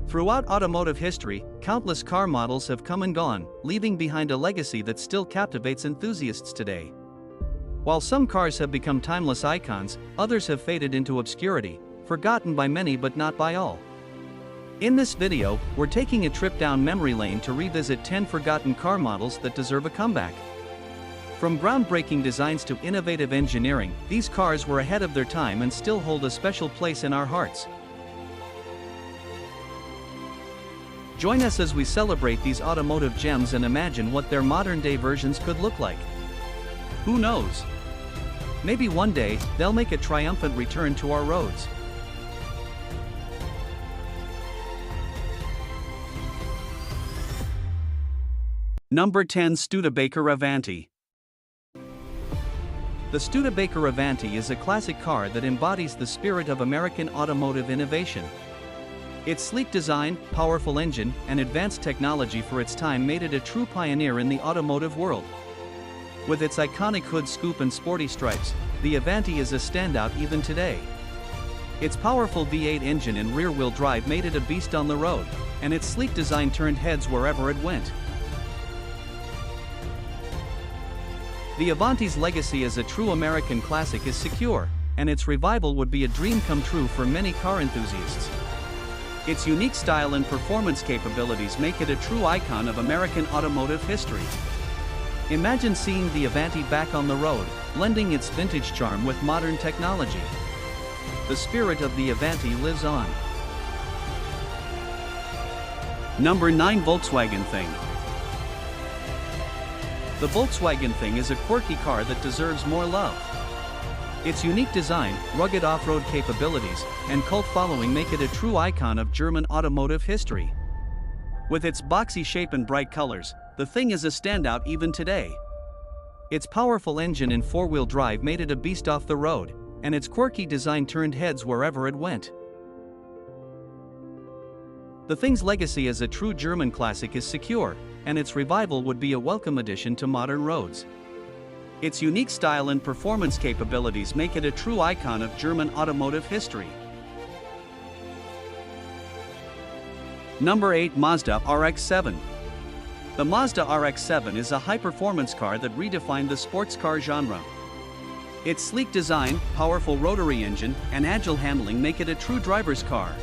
Throughout automotive history, countless car models have come and gone, leaving behind a legacy that still captivates enthusiasts today. While some cars have become timeless icons, others have faded into obscurity, forgotten by many but not by all. In this video, we're taking a trip down memory lane to revisit 10 forgotten car models that deserve a comeback. From groundbreaking designs to innovative engineering, these cars were ahead of their time and still hold a special place in our hearts. Join us as we celebrate these automotive gems and imagine what their modern-day versions could look like. Who knows? Maybe one day, they'll make a triumphant return to our roads. Number 10. Studebaker Avanti. The Studebaker Avanti is a classic car that embodies the spirit of American automotive innovation. Its sleek design, powerful engine, and advanced technology for its time made it a true pioneer in the automotive world. With its iconic hood scoop and sporty stripes, the Avanti is a standout even today. Its powerful V8 engine and rear-wheel drive made it a beast on the road, and its sleek design turned heads wherever it went. The Avanti's legacy as a true American classic is secure, and its revival would be a dream come true for many car enthusiasts. Its unique style and performance capabilities make it a true icon of American automotive history. Imagine seeing the Avanti back on the road, blending its vintage charm with modern technology. The spirit of the Avanti lives on. Number 9. Volkswagen Thing. The Volkswagen Thing is a quirky car that deserves more love. Its unique design, rugged off-road capabilities, and cult following make it a true icon of German automotive history. With its boxy shape and bright colors, the Thing is a standout even today. Its powerful engine and four-wheel drive made it a beast off the road, and its quirky design turned heads wherever it went. The Thing's legacy as a true German classic is secure, and its revival would be a welcome addition to modern roads. Its unique style and performance capabilities make it a true icon of German automotive history. Number 8. Mazda RX-7. The Mazda RX-7 is a high-performance car that redefined the sports car genre. Its sleek design, powerful rotary engine, and agile handling make it a true driver's car.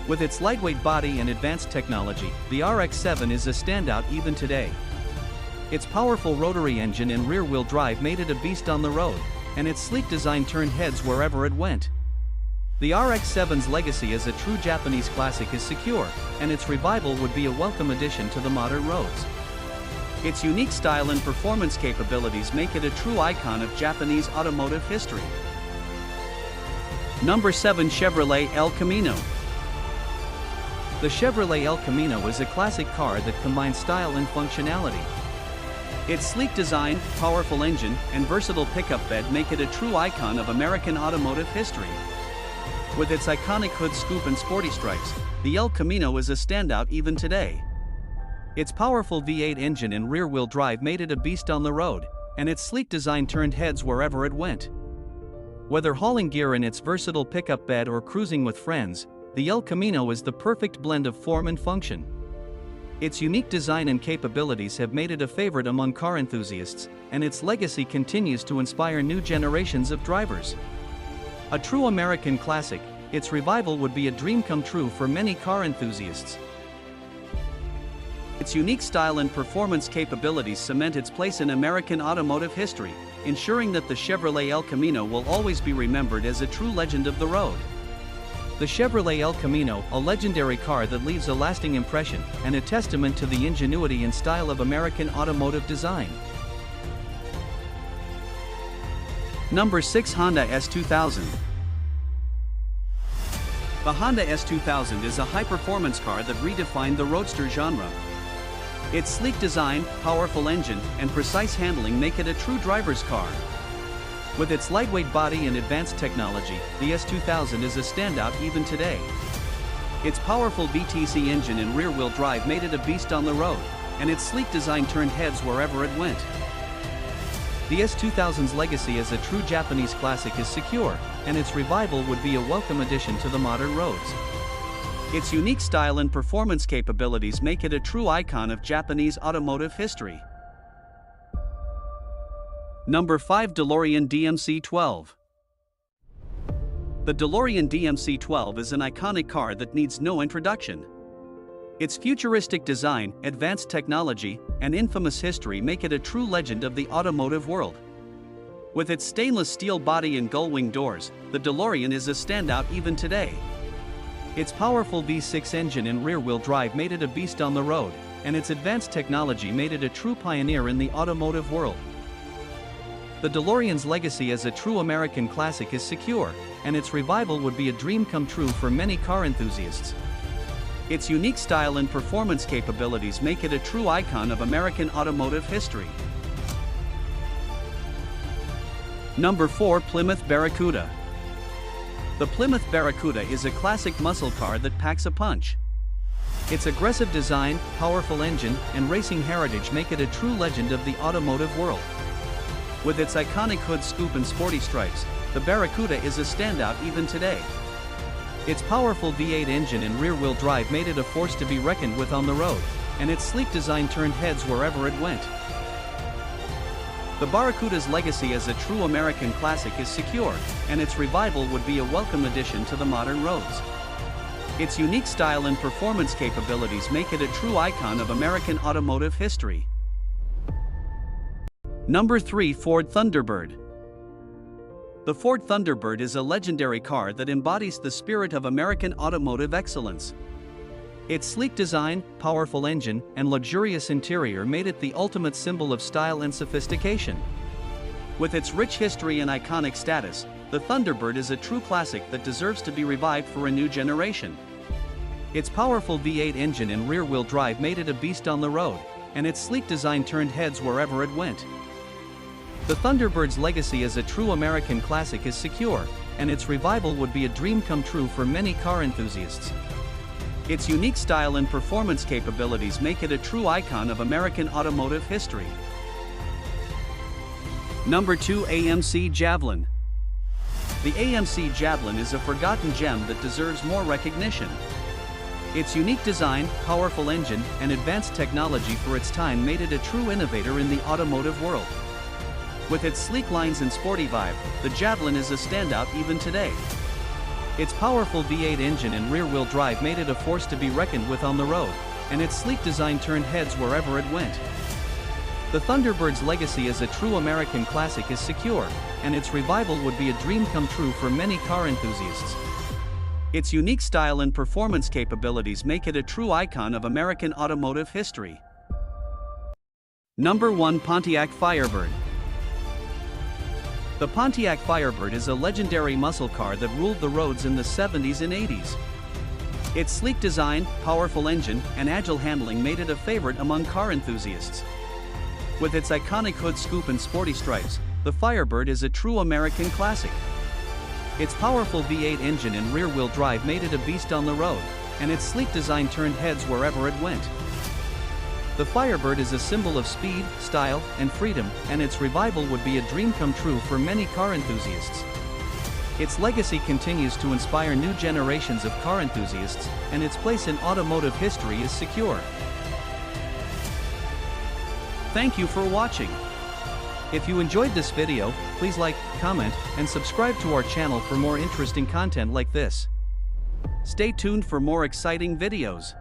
With its lightweight body and advanced technology, the RX-7 is a standout even today. Its powerful rotary engine and rear-wheel drive made it a beast on the road, and its sleek design turned heads wherever it went. The RX-7's legacy as a true Japanese classic is secure, and its revival would be a welcome addition to the modern roads. Its unique style and performance capabilities make it a true icon of Japanese automotive history. Number 7. Chevrolet El Camino. The Chevrolet El Camino is a classic car that combines style and functionality. Its sleek design, powerful engine, and versatile pickup bed make it a true icon of American automotive history. With its iconic hood scoop and sporty stripes, the El Camino is a standout even today. Its powerful V8 engine and rear-wheel drive made it a beast on the road, and its sleek design turned heads wherever it went. Whether hauling gear in its versatile pickup bed or cruising with friends, the El Camino is the perfect blend of form and function. Its unique design and capabilities have made it a favorite among car enthusiasts, and its legacy continues to inspire new generations of drivers. A true American classic, its revival would be a dream come true for many car enthusiasts. Its unique style and performance capabilities cement its place in American automotive history, ensuring that the Chevrolet El Camino will always be remembered as a true legend of the road. The Chevrolet El Camino, a legendary car that leaves a lasting impression, and a testament to the ingenuity and style of American automotive design. Number 6. Honda S2000. The Honda S2000 is a high-performance car that redefined the roadster genre. Its sleek design, powerful engine, and precise handling make it a true driver's car. With its lightweight body and advanced technology, the S2000 is a standout even today. Its powerful VTC engine and rear-wheel drive made it a beast on the road, and its sleek design turned heads wherever it went. The S2000's legacy as a true Japanese classic is secure, and its revival would be a welcome addition to the modern roads. Its unique style and performance capabilities make it a true icon of Japanese automotive history. Number 5. DeLorean DMC-12. The DeLorean DMC-12 is an iconic car that needs no introduction. Its futuristic design, advanced technology, and infamous history make it a true legend of the automotive world. With its stainless steel body and gull-wing doors, the DeLorean is a standout even today. Its powerful V6 engine and rear-wheel drive made it a beast on the road, and its advanced technology made it a true pioneer in the automotive world. The DeLorean's legacy as a true American classic is secure, and its revival would be a dream come true for many car enthusiasts. Its unique style and performance capabilities make it a true icon of American automotive history. Number 4. Plymouth Barracuda. The Plymouth Barracuda is a classic muscle car that packs a punch. Its aggressive design, powerful engine, and racing heritage make it a true legend of the automotive world. With its iconic hood scoop and sporty stripes, the Barracuda is a standout even today. Its powerful V8 engine and rear-wheel drive made it a force to be reckoned with on the road, and its sleek design turned heads wherever it went. The Barracuda's legacy as a true American classic is secure, and its revival would be a welcome addition to the modern roads. Its unique style and performance capabilities make it a true icon of American automotive history. Number 3. Ford Thunderbird. The Ford Thunderbird is a legendary car that embodies the spirit of American automotive excellence. Its sleek design, powerful engine, and luxurious interior made it the ultimate symbol of style and sophistication. With its rich history and iconic status, the Thunderbird is a true classic that deserves to be revived for a new generation. Its powerful V8 engine and rear-wheel drive made it a beast on the road, and its sleek design turned heads wherever it went. The Thunderbird's legacy as a true American classic is secure, and its revival would be a dream come true for many car enthusiasts. Its unique style and performance capabilities make it a true icon of American automotive history. Number 2. AMC Javelin. The AMC Javelin is a forgotten gem that deserves more recognition. Its unique design, powerful engine, and advanced technology for its time made it a true innovator in the automotive world. With its sleek lines and sporty vibe, the Javelin is a standout even today. Its powerful V8 engine and rear-wheel drive made it a force to be reckoned with on the road, and its sleek design turned heads wherever it went. The Thunderbird's legacy as a true American classic is secure, and its revival would be a dream come true for many car enthusiasts. Its unique style and performance capabilities make it a true icon of American automotive history. Number 1. Pontiac Firebird. The Pontiac Firebird is a legendary muscle car that ruled the roads in the 70s and 80s. Its sleek design, powerful engine, and agile handling made it a favorite among car enthusiasts. With its iconic hood scoop and sporty stripes, the Firebird is a true American classic. Its powerful V8 engine and rear-wheel drive made it a beast on the road, and its sleek design turned heads wherever it went. The Firebird is a symbol of speed, style, and freedom, and its revival would be a dream come true for many car enthusiasts. Its legacy continues to inspire new generations of car enthusiasts, and its place in automotive history is secure. Thank you for watching. If you enjoyed this video, please like, comment, and subscribe to our channel for more interesting content like this. Stay tuned for more exciting videos.